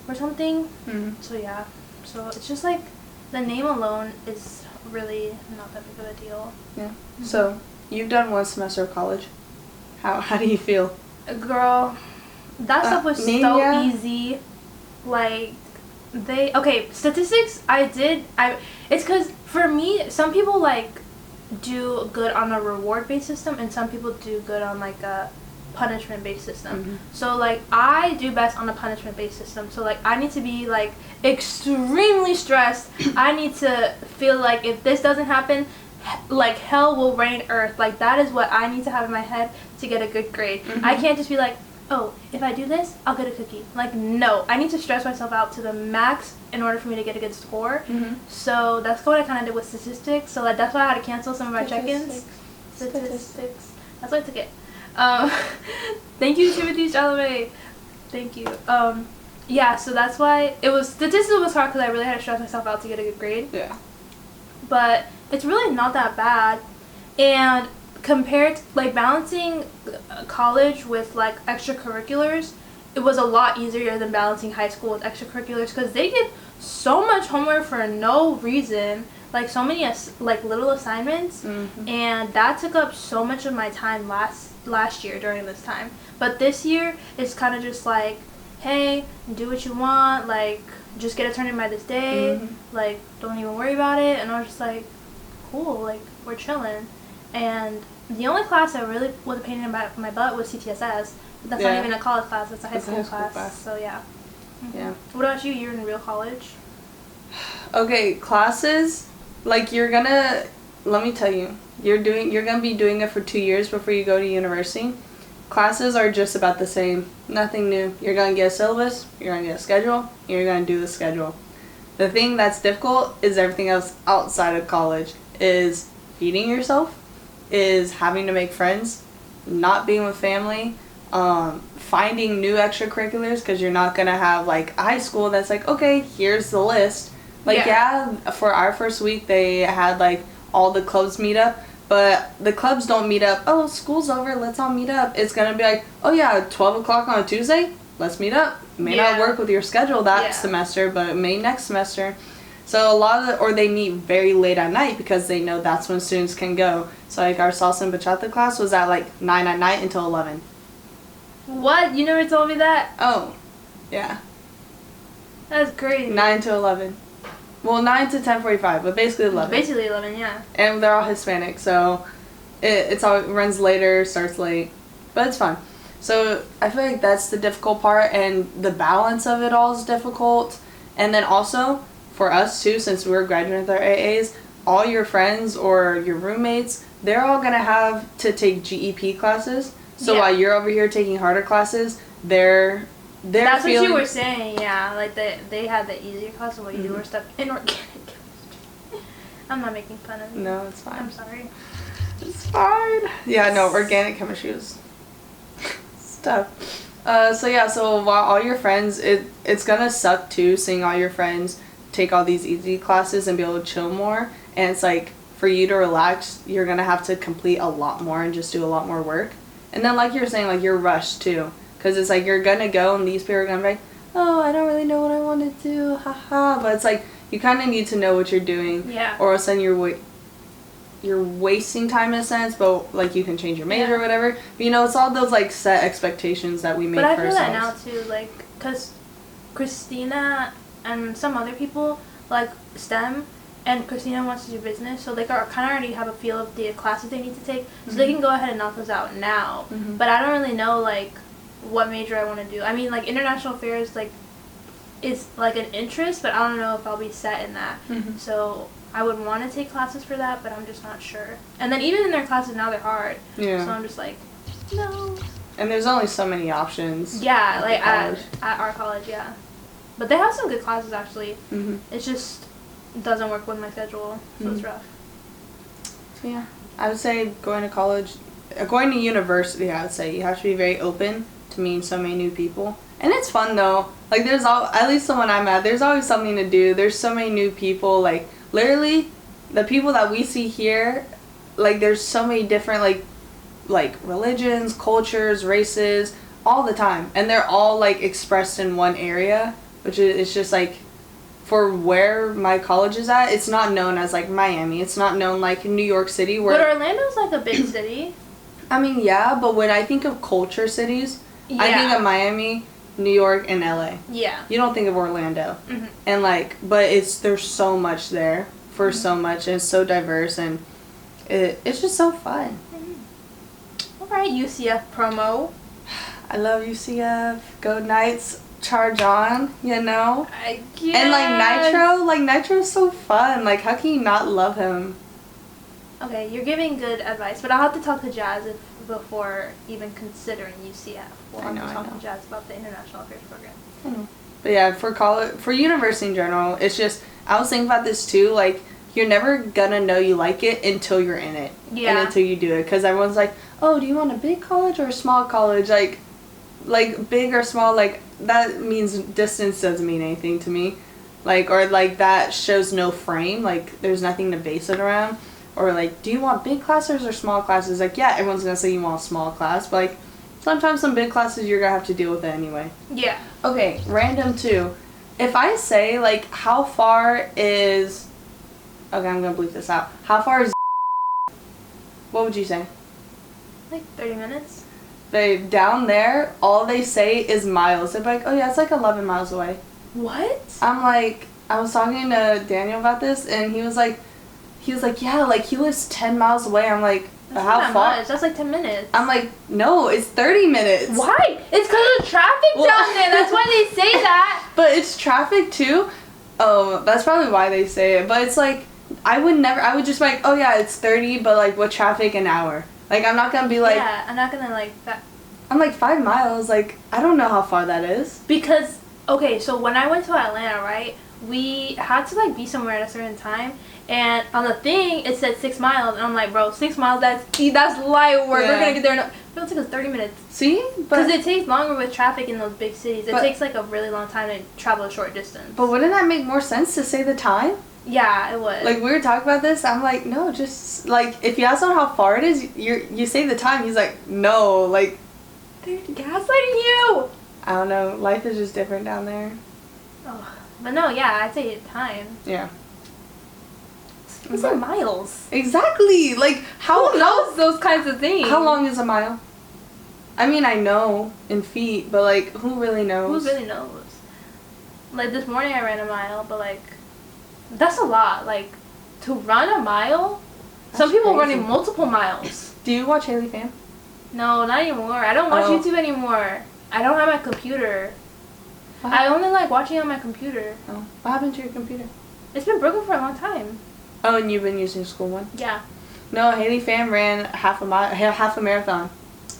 or something. Mm-hmm. So yeah. So it's just like the name alone is really not that big of a deal. Yeah. Mm-hmm. So you've done 1 semester of college. How do you feel? Girl, that stuff was so easy. Like, statistics, it's because, for me, some people, like, do good on a reward-based system, and some people do good on, like, a punishment-based system. Mm-hmm. So, like, I do best on a punishment-based system. So, like, I need to be, like, extremely stressed. I need to feel like if this doesn't happen, like, hell will rain earth. Like, that is what I need to have in my head to get a good grade. Mm-hmm. I can't just be like, oh, if I do this, I'll get a cookie. Like, no. I need to stress myself out to the max in order for me to get a good score. Mm-hmm. So that's what I kind of did with statistics. So that's why I had to cancel some of my check-ins. Statistics. That's why I took it. Thank you, Timothy Chalamet. Thank you. Yeah, so that's why statistics was hard because I really had to stress myself out to get a good grade. Yeah. But it's really not that bad. And compared to, like, balancing college with, like, extracurriculars, it was a lot easier than balancing high school with extracurriculars because they give so much homework for no reason, like, so many, like, little assignments, Mm-hmm. and that took up so much of my time last year during this time. But this year, it's kind of just like, hey, do what you want, like, just get it turned in by this day, Mm-hmm. like, don't even worry about it, and I was just like, cool, like, we're chilling. And the only class that really was a pain in my butt was CTSS. But that's not even a college class, it's a high school class. So yeah. Mm-hmm. Yeah. What about you? You're in real college? Okay, classes, like let me tell you, you're gonna be doing it for 2 years before you go to university. Classes are just about the same, nothing new. You're gonna get a syllabus, you're gonna get a schedule, you're gonna do the schedule. The thing that's difficult is everything else outside of college, is feeding yourself, is having to make friends, not being with family, finding new extracurriculars, because you're not gonna have like high school that's like, okay, here's the list. Like, yeah, for our first week they had like all the clubs meet up, but the clubs don't meet up, oh, school's over, let's all meet up. It's gonna be like, oh yeah, 12 o'clock on a Tuesday, let's meet up. It may not work with your schedule that semester, but it may next semester. So or they meet very late at night because they know that's when students can go. So like our salsa and bachata class was at like 9 at night until 11. What? You never told me that? Oh, yeah. That's crazy. 9 to 11. Well, 9 to 10:45, but basically 11. Basically 11, yeah. And they're all Hispanic, so it runs later, starts late, but it's fun. So I feel like that's the difficult part, and the balance of it all is difficult. And then also, for us too, since we're graduating with our AAs, all your friends or your roommates, they're all going to have to take GEP classes. So while you're over here taking harder classes, they're That's feeling... what you were saying, yeah. Like, they had the easier classes while you were stuck in organic chemistry. I'm not making fun of you. No, it's fine. I'm sorry. It's fine. Yeah, no, organic chemistry was stuff. So while all your friends, it's gonna suck too, seeing all your friends take all these easy classes and be able to chill more. And it's like, for you to relax, you're gonna have to complete a lot more and just do a lot more work. And then, like you were saying, like, you're rushed too. Because it's like, you're gonna go and these people are gonna be like, oh, I don't really know what I want to do, haha. But it's like, you kind of need to know what you're doing. Yeah. Or else then you're wasting time in a sense, but like, you can change your major or whatever. But, you know, it's all those like set expectations that we make for ourselves. But I feel that now too, like, because Christina and some other people like STEM, and Christina wants to do business, so they kind of already have a feel of the classes they need to take, so they can go ahead and knock those out now. But I don't really know like what major I want to do. I mean, like, international affairs like is like an interest, but I don't know if I'll be set in that. So I would want to take classes for that, but I'm just not sure. And then even in their classes now, they're hard. Yeah. So I'm just like, no. And there's only so many options. Yeah, like at our college, yeah. But they have some good classes actually. It just doesn't work with my schedule, so it's rough. So yeah, I would say going to university, I would say you have to be very open to meeting so many new people. And it's fun though. Like, at least the one I'm at, there's always something to do. There's so many new people. Like, literally, the people that we see here, like, there's so many different like religions, cultures, races, all the time, and they're all like expressed in one area, which is, it's just like, for where my college is at, it's not known as like Miami. It's not known like New York City. But Orlando's like a big city. I mean, yeah, but when I think of culture cities, I think of Miami, New York, and LA. Yeah. You don't think of Orlando. And like, but there's so much there for so much, and it's so diverse, and it's just so fun. Alright, UCF promo. I love UCF. Go Knights. Charge on, you know? I guess. And like Nitro's so fun. Like, how can you not love him? Okay, you're giving good advice, but I'll have to talk to Jazz before even considering UCF. We'll have to talk to Jazz about the International Affairs program. I know. But yeah, for university in general, it's just, I was thinking about this too, like, you're never gonna know you like it until you're in it. Yeah. And until you do it. Because everyone's like, oh, do you want a big college or a small college? Like big or small, like, that means distance doesn't mean anything to me. Like, or like, that shows no frame. Like, there's nothing to base it around. Or like, do you want big classes or small classes? Like, yeah, everyone's gonna say you want a small class, but like, sometimes some big classes you're gonna have to deal with it anyway. Yeah. Okay, random too. If I say, like, how far is... Okay, I'm gonna bleep this out. How far is... What would you say? Like 30 minutes. Babe, down there, all they say is miles. They're like, oh yeah, it's like 11 miles away. What? I'm like, I was talking to Daniel about this, and he was like, yeah, like, he lives 10 miles away. I'm like, that's how not far? Much. That's like 10 minutes. I'm like, no, it's 30 minutes. Why? It's because of traffic down there. That's why they say that. But it's traffic too. Oh, that's probably why they say it. But it's like, I would just be like, oh yeah, it's 30, but like, with traffic, an hour. Like, I'm not gonna be like... Yeah, I'm not gonna like that. I'm like, 5 miles, like, I don't know how far that is. Because, okay, so when I went to Atlanta, right, we had to like be somewhere at a certain time, and on the thing, it said 6 miles, and I'm like, bro, 6 miles, that's light work, we're gonna get there in... It'll take us 30 minutes. See? Because it takes longer with traffic in those big cities. It takes like a really long time to travel a short distance. But wouldn't that make more sense to say the time? Yeah, it would. Like, we were talking about this, I'm like, no, just, like, if you ask him how far it is, you say the time, he's like, no, like... They're gaslighting you! I don't know, life is just different down there. Oh, but no, yeah, I'd say time. Yeah. It's like miles. Exactly! Like, who knows those kinds of things? How long is a mile? I mean, I know in feet, but, like, who really knows? Who really knows? Like, this morning I ran a mile, but, like... That's a lot. Like, to run a mile? That's some people running multiple miles. Do you watch Haley Pham? No, not anymore. I don't watch YouTube anymore. I don't have my computer. I only like watching on my computer. Oh. What happened to your computer? It's been broken for a long time. Oh, and you've been using the school one? Yeah. No, Haley Pham ran half a marathon.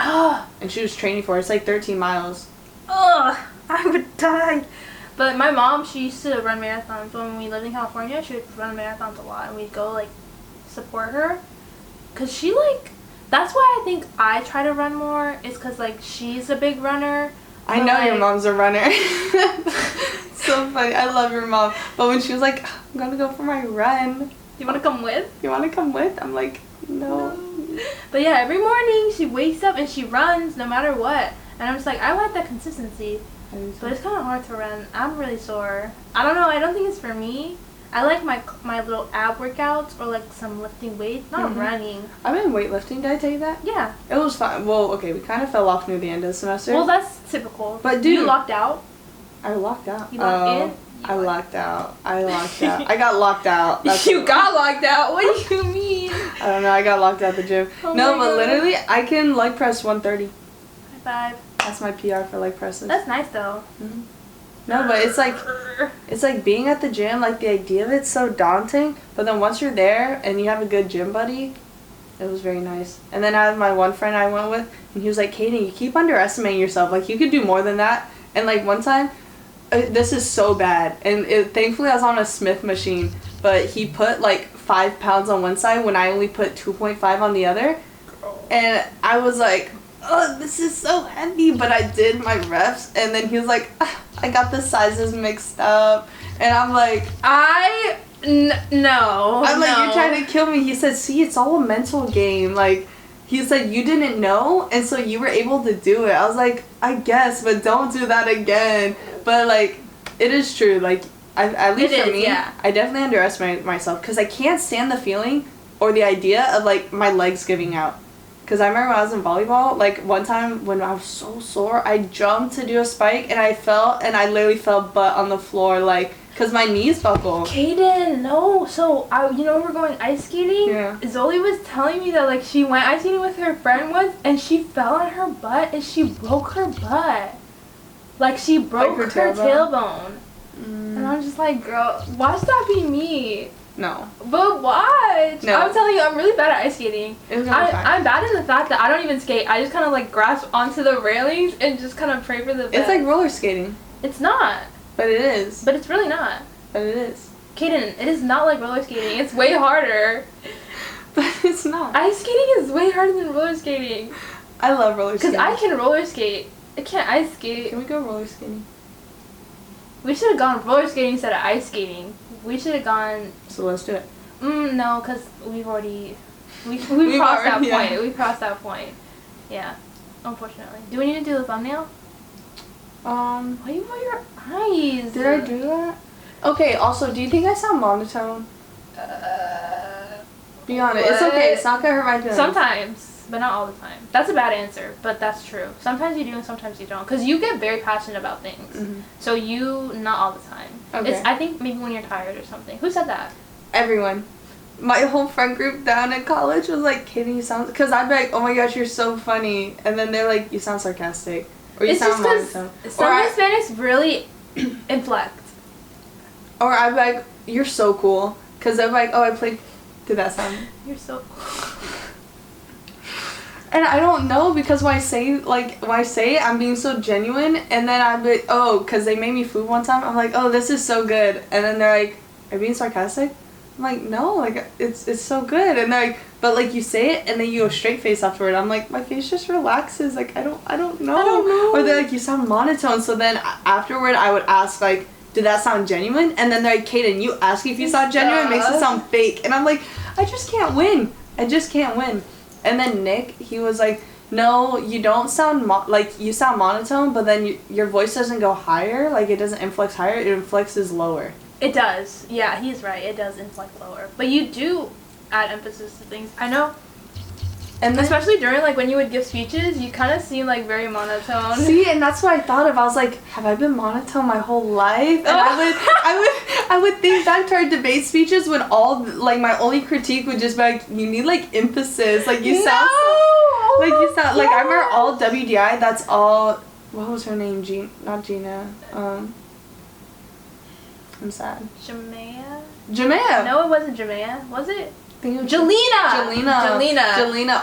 And she was training for it. It's like 13 miles. Ugh, I would die. But my mom, she used to run marathons. When we lived in California, she would run marathons a lot. And we'd go, like, support her. Because she, like, that's why I think I try to run more. Is because, like, she's a big runner. I know, like, your mom's a runner. So funny. I love your mom. But when she was like, I'm going to go for my run. You want to come with? You want to come with? I'm like, no. But yeah, every morning she wakes up and she runs no matter what. And I'm just like, I like that consistency. But it's kind of hard to run. I'm really sore. I don't know. I don't think it's for me. I like my little ab workouts or like some lifting weights, not running. I've been weightlifting. Did I tell you that? Yeah. It was fun. Well, okay, we kind of fell off near the end of the semester. Well, that's typical. But dude, you locked out? I locked out. You locked in? I locked out. I got locked out. That's you got locked out? What do you mean? I don't know. I got locked out the gym. Oh no, but literally, I can leg press 130. High five. That's my PR for leg presses. That's nice though. Mm-hmm. No, but it's like being at the gym. Like the idea of it's so daunting, but then once you're there and you have a good gym buddy, it was very nice. And then I had my one friend I went with, and he was like, "Kaden, you keep underestimating yourself. Like you could do more than that." And like one time. This is so bad, and thankfully I was on a Smith machine, but he put like 5 pounds on one side when I only put 2.5 on the other, and I was like, oh, this is so heavy, but I did my reps, and then he was like, I got the sizes mixed up, and I'm like, no. I'm like, you're trying to kill me. He said, see, it's all a mental game, like, he said, you didn't know, and so you were able to do it. I was like, I guess, but don't do that again. But, like, it is true. Like, at least for me, yeah. I definitely underestimate myself. Because I can't stand the feeling or the idea of, like, my legs giving out. Because I remember when I was in volleyball, like, one time when I was so sore, I jumped to do a spike, and I fell, and I literally fell butt on the floor, like, because my knees buckled. Kaden, no. So, we're going ice skating? Yeah. Zoe was telling me that, like, she went ice skating with her friend once, and she fell on her butt, and she broke her butt. Like, she broke her tailbone. And I'm just like, girl, watch that be me. No. But watch. No. I'm telling you, I'm really bad at ice skating. It was gonna be fine. I'm bad in the fact that I don't even skate. I just kind of, like, grasp onto the railings and just kind of pray for the best. It's like roller skating. It's not. But it is. But it's really not. But it is. Kaden, it is not like roller skating. It's way harder. But it's not. Ice skating is way harder than roller skating. I love roller skating. Because I can roller skate. I can't ice skate. Can we go roller skating? We should have gone roller skating instead of ice skating. We should have gone... So let's do it. No, because we've already... We've crossed that point. Yeah. We've crossed that point. Yeah. Unfortunately. Do we need to do the thumbnail? Why you roll your eyes? Did I do that? Okay, also, do you think I sound monotone? Be honest. It's okay. It's not gonna hurt my feelings. Sometimes, but not all the time. That's a bad answer, but that's true. Sometimes you do and sometimes you don't. Because you get very passionate about things. Mm-hmm. So not all the time. Okay. I think maybe when you're tired or something. Who said that? Everyone. My whole friend group down in college was like, Kaden, you sound... Because I'd be like, oh my gosh, you're so funny. And then they're like, you sound sarcastic. Or you sound monotone. Some Hispanics really inflect. Or I'd be like, you're so cool. Because they're like, oh, I played... Did that sound? You're so... And I don't know, because when I say it, I'm being so genuine, and then I'd be like, oh, because they made me food one time, I'm like, oh, this is so good. And then they're like, are you being sarcastic? I'm like, no, like, it's so good. And they're like, but, like, you say it, and then you go straight face afterward. I'm like, my face just relaxes. Like, I don't know. Or they're like, you sound monotone. So then afterward, I would ask, like, did that sound genuine? And then they're like, Kaden, you ask if you sound genuine, it makes it sound fake. And I'm like, I just can't win. And then Nick, he was like, no, you don't sound, you sound monotone, but then your voice doesn't go higher. Like, it doesn't inflex higher. It inflexes lower. It does. Yeah, he's right. It does inflect lower. But you do add emphasis to things. I know. And then, especially during, like, when you would give speeches, you kind of seem, like, very monotone. See, and that's what I thought of. I was like, have I been monotone my whole life? And I would think back to our debate speeches when all, like, my only critique would just be, like, you need, like, emphasis. Like, you sound so, like, you sound, like, I remember all WDI, that's all, what was her name? Not Gina. I'm sad. Jamea? Jamea. No, it wasn't Jamea. Was it? Jelena.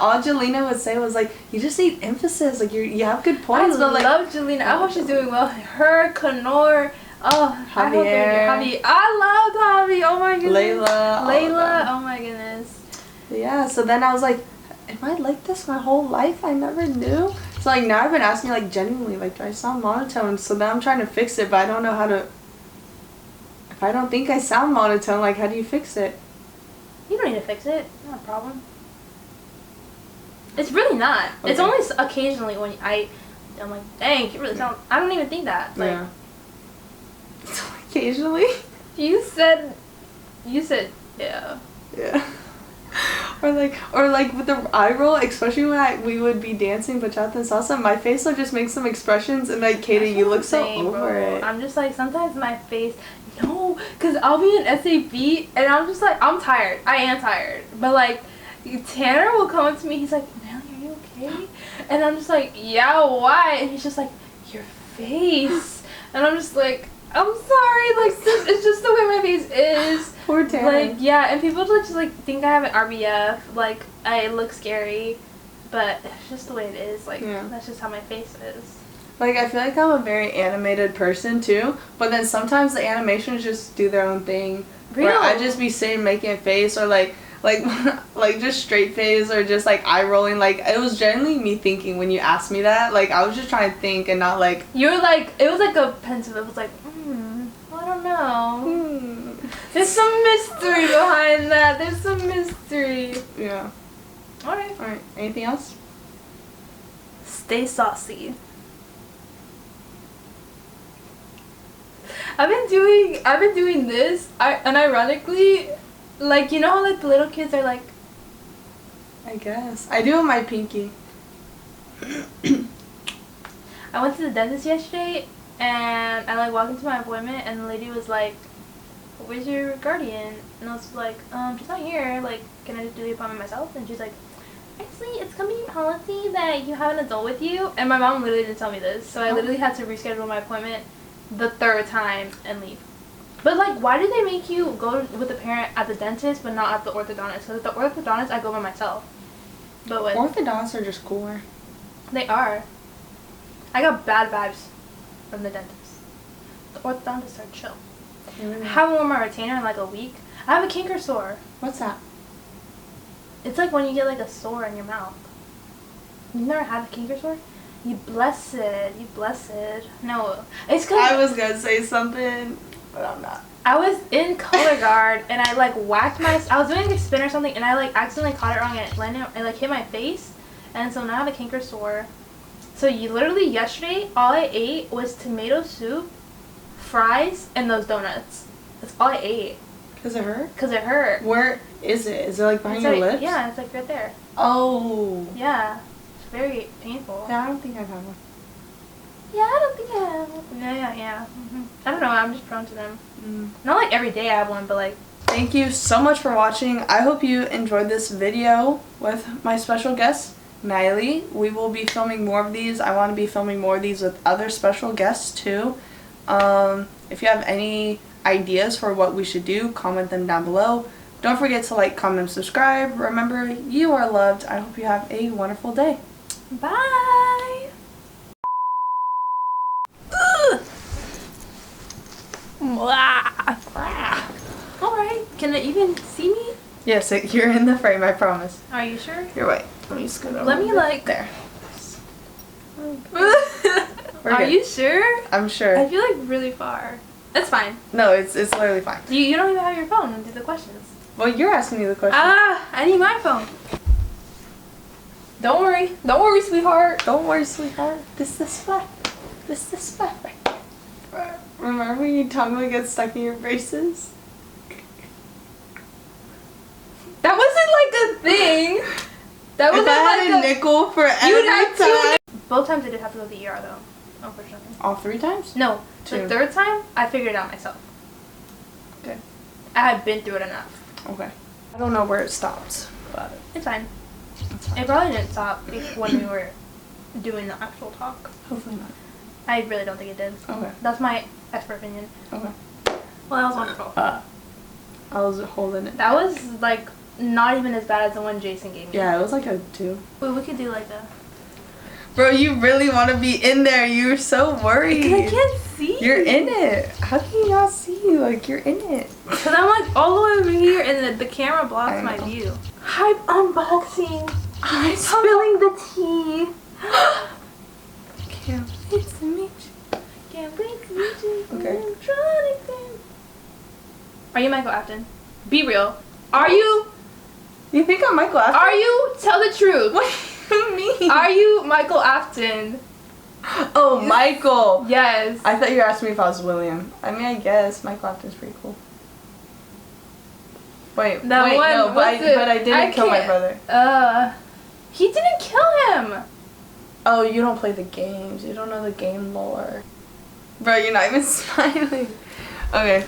All Jelena would say was like, you just need emphasis. Like you have good points. I but like, love Jelena. I hope she's doing well. Her, Kanor, Javier. I loved Javi. Oh my goodness. Layla. Oh my goodness. Yeah. So then I was like, am I like this my whole life? I never knew. So like now I've been asking like genuinely like, do I sound monotone? So then I'm trying to fix it, but I don't know how to. If I don't think I sound monotone, like how do you fix it? You don't need to fix it. Not a problem. It's really not. Okay. It's only occasionally when I'm like, dang, you really sound. I don't even think that. Like, yeah. Occasionally. You said, yeah. Yeah. Or like with the eye roll, especially when we would be dancing bachata and salsa, my face would just make some expressions and like, Katie, you look so over it. I'm just like, sometimes my face, no, because I'll be in SAB and I'm just like, I'm tired. I am tired. But like, Tanner will come up to me, he's like, Nyeli, are you okay? And I'm just like, yeah, why? And he's just like, your face. And I'm just like, I'm sorry, like, this is just the way my face is. Poor Tanner. Like, yeah, and people just, like, think I have an RBF, like, I look scary, but it's just the way it is, like, that's just how my face is. Like, I feel like I'm a very animated person, too, but then sometimes the animations just do their own thing. Real? Where I just be sitting making a face, or, like just straight face, or just, like, eye rolling. Like, it was generally me thinking when you asked me that. Like, I was just trying to think and not, like... You were, like, it was, like, a pensive, it was, like, I don't know. There's some mystery behind that. There's some mystery. Yeah. Alright. Anything else? Stay saucy. I've been doing this, and ironically, like, you know how, like, the little kids are, like... I guess. I do with my pinky. I went to the dentist yesterday, and I, like, walked into my appointment, and the lady was like, where's your guardian? And I was like, she's not here. Like, can I just do the appointment myself? And she's like, actually, it's company policy that you have an adult with you. And my mom literally didn't tell me this, so I literally had to reschedule my appointment the third time and leave. But, like, why do they make you go with the parent at the dentist but not at the orthodontist? Because at the orthodontist, I go by myself. But with orthodontists are just cooler. They are. I got bad vibes from the dentist. The orthodontists are chill. I haven't worn my retainer in like a week. I have a canker sore. What's that? It's like when you get like a sore in your mouth. You've never had a canker sore? You blessed. No, it's cause I was gonna say something, but I'm not. I was in color guard and I like whacked I was doing like a spin or something and I like accidentally caught it wrong and it landed and like hit my face, and so now I have a canker sore. So literally yesterday all I ate was tomato soup, fries, and those donuts. That's all I ate. Cause it hurt? Cause it hurt. Where is it? Is it like behind your lips? Yeah, it's like right there. Oh. Yeah. It's very painful. Yeah, I don't think I've had one. Yeah, I don't think I have one. Yeah. I don't know, I'm just prone to them. Not like every day I have one, but like... Thank you so much for watching. I hope you enjoyed this video with my special guest, Nyeli. We will be filming more of these. I want to be filming more of these with other special guests too. If you have any ideas for what we should do, comment them down below. Don't forget to like, comment, and subscribe. Remember, you are loved. I hope you have a wonderful day. Bye! Alright, can it even see me? Yes, you're in the frame, I promise. Are you sure? You're right. Let me scoot over. Let me like... There. Are you sure? I'm sure. I feel like really far. That's fine. No, it's literally fine. You don't even have your phone to do the questions. Well, you're asking me the question. I need my phone. Don't worry. Don't worry, sweetheart. Don't worry, sweetheart. This is the spot. Remember when your tongue would get stuck in your braces? That wasn't like a thing. That wasn't if I like had a nickel for every time. Both times I did have to go to the ER though, unfortunately. All 3 times? No. 2. The third time, I figured it out myself. Good. I had been through it enough. Okay. I don't know where it stops, but... It's fine. It probably didn't stop when we were doing the actual talk. Hopefully not. I really don't think it did. Okay. That's my expert opinion. Okay. Well, that was wonderful. I was holding it. That was like not even as bad as the one Jason gave me. Yeah, it was like a 2. Wait, we could do like a... Bro, you really want to be in there. You're so worried. Because I can't see. You're in it. How can you not see you? Like, you're in it. Because I'm like all the way over here and the camera blocks my know. view. Hype unboxing. I'm spilling the tea. Can't wait to meet you. Can't wait to meet you. Okay. Are you Michael Afton? Be real. Are you? You think I'm Michael Afton? Are you? Tell the truth. What do you mean? Are you Michael Afton? Oh, Michael. Yes. I thought you were asking me if I was William. I mean, I guess Michael Afton's pretty cool. Wait, That wait, one no, was but I didn't kill my brother. He didn't kill him. Oh, you don't play the games. You don't know the game lore. Bro, you're not even smiling. Okay.